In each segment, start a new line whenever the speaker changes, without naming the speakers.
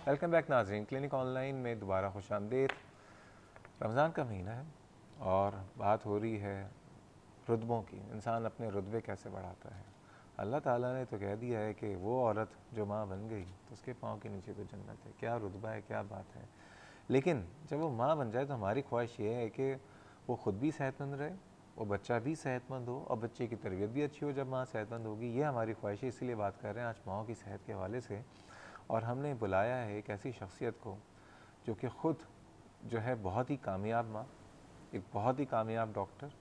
Welcome back नाज़रीन, clinic online में दोबारा खुशामदीद। रमज़ान का महीना है और बात हो रही है रुतबों की। इंसान अपने रुतबे कैसे बढ़ाता है। अल्लाह ताला ने तो कह दिया है कि वो औरत जो माँ बन गई तो उसके पाँव के नीचे तो जन्नत है। क्या रुतबा है, क्या बात है। लेकिन जब वो माँ बन जाए तो हमारी ख्वाहिश ये है कि वो ख़ुद भी सेहतमंद रहे, वो बच्चा भी सेहतमंद हो और बच्चे की तरबियत भी अच्छी हो जब माँ सेहतमंद होगी। ये हमारी ख्वाहिश है, इसीलिए बात कर रहे हैं आज माँओं की सेहत के हवाले से। और हमने बुलाया है एक ऐसी शख्सियत को जो कि ख़ुद जो है बहुत ही कामयाब माँ, एक बहुत ही कामयाब डॉक्टर,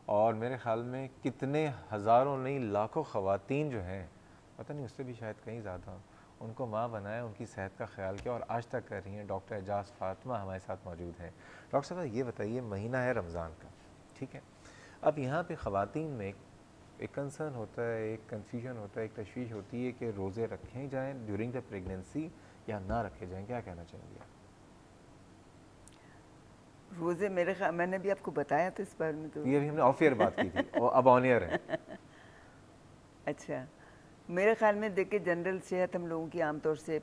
और मेरे ख़्याल में कितने हज़ारों नहीं लाखों ख़वातीन जो हैं, पता नहीं उससे भी शायद कहीं ज़्यादा, उनको माँ बनाया, उनकी सेहत का ख्याल किया और आज तक कर रही हैं। डॉक्टर एजाज़ फ़ातिमा हमारे साथ मौजूद हैं। डॉक्टर साहब ये बताइए, महीना है रमज़ान का, ठीक है, अब यहाँ पे ख़वातीन में एक कंसर्न होता है, एक कन्फ्यूजन होता है, एक तशवीश होती है कि रोज़े रखे जाएँ ड्यूरिंग द प्रेगनेंसी या ना रखे जाएँ, क्या कहना चाहेंगे?
रोज़े मेरे ख्याल मैंने भी आपको बताया था इस बारे में तो
ये अभी हमने ऑफ एयर बात की थी और अब ऑन एयर है।
अच्छा, मेरे ख्याल में देखिए जनरल सेहत हम लोगों की आमतौर से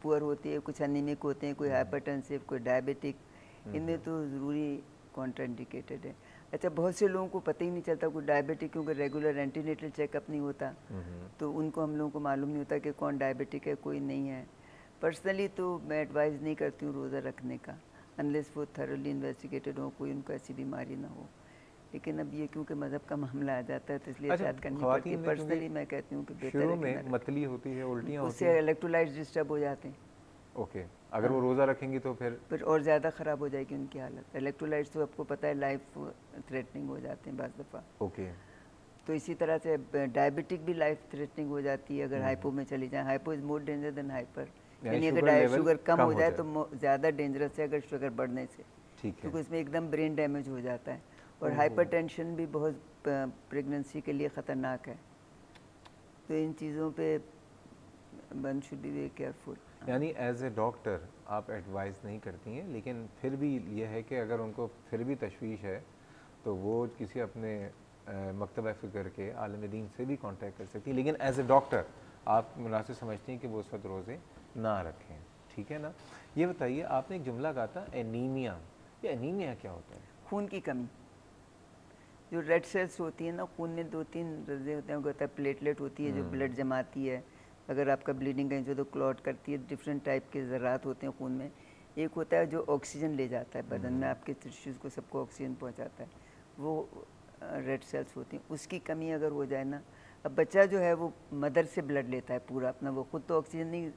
पुअर होती है, कुछ अनीमिक होते हैं, कोई हाइपरटेंसिव, कोई डायबिटिक, इनमें तो ज़रूरी कॉन्ट्राइंडिकेटेड है। अच्छा, बहुत से लोगों को पता ही नहीं चलता कोई डायबिटिक, क्योंकि रेगुलर एंटीनेटल चेकअप नहीं होता, तो उनको हम लोगों को मालूम नहीं होता कि कौन डायबिटिक है, कोई नहीं है। पर्सनली तो मैं एडवाइज़ नहीं करती हूँ रोज़ा रखने का, अनलेस वो थरोली इन्वेस्टिगेटेड हो, कोई उनको ऐसी बीमारी ना हो। लेकिन अब ये क्योंकि मज़हब का मामला आ जाता है तो इसलिए
अच्छा,
एहतियात करनी पड़ती
ख़वातीन
है।
में
पर्सनली मैं
क्योंकि
कहती हूँ कि बेहतर
शुरू
है कि ना
में मतली होती है, उल्टियाँ
रखें,
होती
उससे
हैं।
इलेक्ट्रोलाइट्स डिस्टर्ब हो जाते हैं।
ओके, अगर वो
हाँ,
रोज़ा रखेंगी तो फिर
और ज़्यादा ख़राब हो जाएगी उनकी हालत। इलेक्ट्रोलाइट्स तो आपको पता है लाइफ थ्रेटनिंग हो जाते हैं बाज़ दफ़ा।
ओके।
तो इसी तरह से डायबिटिक भी लाइफ थ्रेटनिंग हो जाती है अगर हाइपो में चली जाए। Hypo is more danger than hyper,
यानी
यानी
शुगर
अगर
लेवल
शुगर कम
कम
हो
हो
जाए
जाए।
तो ज़्यादा डेंजरस है अगर शुगर बढ़ने से,
ठीक है।
क्योंकि उसमें एकदम ब्रेन डैमेज हो जाता है। और
ओहो।
हाइपरटेंशन भी बहुत प्रेगनेंसी के लिए ख़तरनाक है। तो इन चीज़ों पे one should be very careful.
यानी एज ए डॉक्टर आप एडवाइस नहीं करती हैं, लेकिन फिर भी ये है कि अगर उनको फिर भी तशवीश है तो वो किसी अपने मकतबा फ़िक्र के आलिम दीन से भी कांटेक्ट कर सकती हैं, लेकिन एज ए डॉक्टर आप मुनासिब समझती हैं कि वो उस वक्त रोज़े ना रखें, ठीक है ना। ये बताइए, आपने एक जुमला कहा था एनीमिया, ये एनीमिया क्या होता है?
खून की कमी, जो रेड सेल्स होती है ना खून में, दो तीन रजे होते हैं, होता है प्लेटलेट होती है जो ब्लड जमाती है, अगर आपका ब्लीडिंग कहीं से तो क्लॉट करती है। डिफरेंट टाइप के ज़रात होते हैं खून में। एक होता है जो ऑक्सीजन ले जाता है बदन में, आपके टिश्यूज़ को सबको ऑक्सीजन पहुंचाता है, वो रेड सेल्स होती हैं। उसकी कमी अगर हो जाए ना, अब बच्चा जो है वो मदर से ब्लड लेता है पूरा अपना, वो खुद तो ऑक्सीजन नहीं,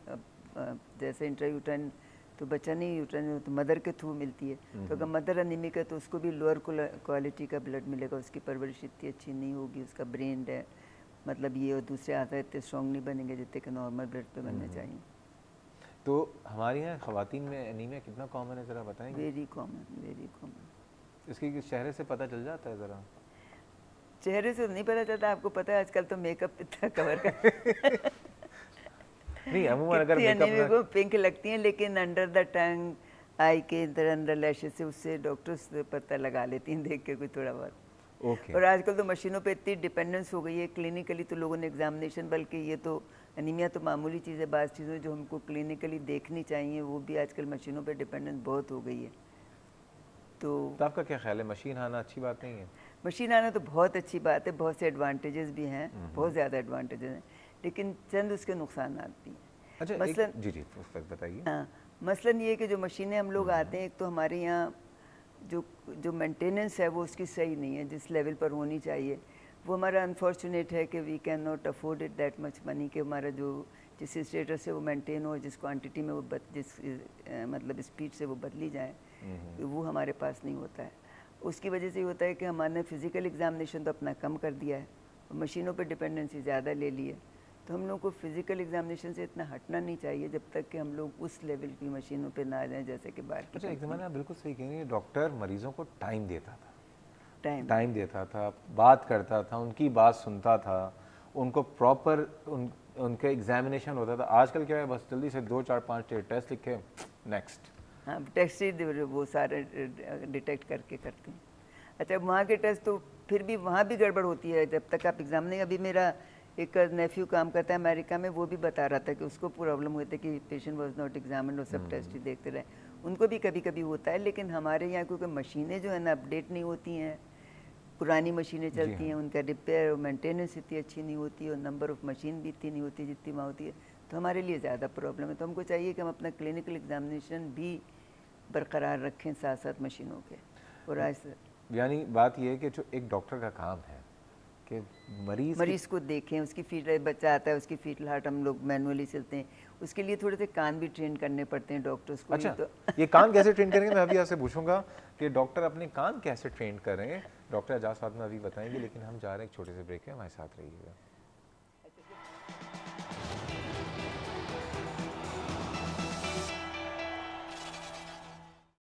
जैसे इंट्रायूट्राइन तो बच्चा नहीं, यूट्राइन तो मदर के थ्रू मिलती है। तो अगर मदर अनिमिक है तो उसको भी लोअर क्वालिटी का ब्लड मिलेगा, उसकी परवरिश इतनी अच्छी नहीं होगी, उसका ब्रेन है मतलब ये, और दूसरे आधा इतने स्ट्रॉन्ग नहीं बनेंगे जितने के नॉर्मल ब्लड पे बनने चाहिए।
तो हमारे यहाँ ख़वातीन में एनीमिया कितना कॉमन है, ज़रा बताएंगे?
Very common, very common.
इसकी किस चेहरे से पता चल जाता है ज़रा?
चेहरे से नहीं पता चलता, आपको पता है आजकल तो मेकअप इतना कवर कर
नहीं, अमूमन अगर
कितनी
मेकअप
अनिमी
ना,
को पिंक लगती हैं, लेकिन अंडर द टंग, आई के इधर अंडर लैशेस से उससे डॉक्टर्स पता लगा लेती हैं देख के कोई थोड़ा बहुत।
ओके।
और आजकल तो मशीनों पे इतनी डिपेंडेंस हो गई है, क्लिनिकली तो लोगों ने एग्जामिनेशन, बल्कि ये तो अनीमिया तो मामूली चीज़ है, बाज़ चीज़ें जो हमको क्लिनिकली देखनी चाहिए वो भी आजकल मशीनों पे डिपेंडेंस बहुत हो गई है। तो
आपका क्या ख्याल है, मशीन आना अच्छी बात नहीं है?
मशीन आना तो बहुत अच्छी बात है, बहुत से एडवांटेजेस भी हैं, बहुत ज़्यादा एडवांटेजेस हैं, लेकिन चंद उसके नुकसानात भी हैं।
अच्छा, एक
मसलन
जी उस वक्त बताइए।
हाँ, मसलन ये है कि जो मशीनें हम लोग आते हैं, एक तो हमारे यहाँ जो जो मेंटेनेंस है वो उसकी सही नहीं है जिस लेवल पर होनी चाहिए। वो हमारा अनफॉर्चुनेट है कि we can not afford it that much money, कि हमारा जो जिस स्टेटस से वो मेंटेन हो, जिस क्वांटिटी में वो जिस मतलब स्पीड से वो बदली जाए, वो हमारे पास नहीं होता है। उसकी वजह से ये होता है कि हमारे फिज़िकल एग्जामिनेशन तो अपना कम कर दिया है और मशीनों पर डिपेंडेंसी ज़्यादा ले ली है। तो हम लोग को फिज़िकल एग्जामिनेशन से इतना हटना नहीं चाहिए जब तक कि हम लोग उस लेवल की मशीनों पे ना आ जाएं जैसे कि बाहर की
अच्छा, एक
कंट्री
ज़माने आप बिल्कुल सही कह रही हैं, डॉक्टर मरीज़ों को टाइम देता था,
टाइम
टाइम
देते।
देता था, बात करता था, उनकी बात सुनता था, उनको प्रॉपर उनके एग्जामिनेशन होता था। आजकल क्या है, बस जल्दी से 2 4 5 टेस्ट लिखे, नेक्स्ट।
हाँ, टेस्ट ही वो सारे डिटेक्ट करके करते हैं। अच्छा, वहाँ के टेस्ट तो फिर भी वहाँ भी गड़बड़ होती है जब तक आप एग्ज़ाम नहीं। अभी मेरा एक नेफ्यू काम करता है अमेरिका में, वो भी बता रहा था कि उसको प्रॉब्लम हुई थी कि पेशेंट वाज नॉट एग्जामिन्ड और सब टेस्ट ही देखते रहे। उनको भी कभी कभी होता है, लेकिन हमारे यहाँ क्योंकि मशीनें जो है ना अपडेट नहीं होती हैं, पुरानी मशीनें चलती हैं, उनका रिपेयर और मेंटेनेंस इतनी अच्छी नहीं होती और नंबर ऑफ़ मशीन भी इतनी नहीं होती जितनी वहाँ होती है, तो हमारे लिए ज़्यादा प्रॉब्लम है। तो हमको चाहिए कि हम अपना क्लिनिकल एग्जामिनेशन भी बरकरार रखें साथ साथ मशीनों के। और आज
यानी बात यह है कि जो एक डॉक्टर का काम है कि
मरीज को देखें, उसकी फीट, बच्चा आता है उसकी फीटल हार्ट हम लोग मैनुअली चलते हैं, उसके लिए थोड़े से कान भी ट्रेन करने पड़ते हैं डॉक्टर्स को।
अच्छा,
तो
ये कान कैसे ट्रेन करेंगे, मैं अभी आपसे पूछूंगा कि डॉक्टर अपने कान कैसे ट्रेन करें। डॉक्टर एजाज फातिमा अभी बताएंगे, लेकिन हम जा रहे हैं एक छोटे से ब्रेक है, हमारे साथ रहिएगा।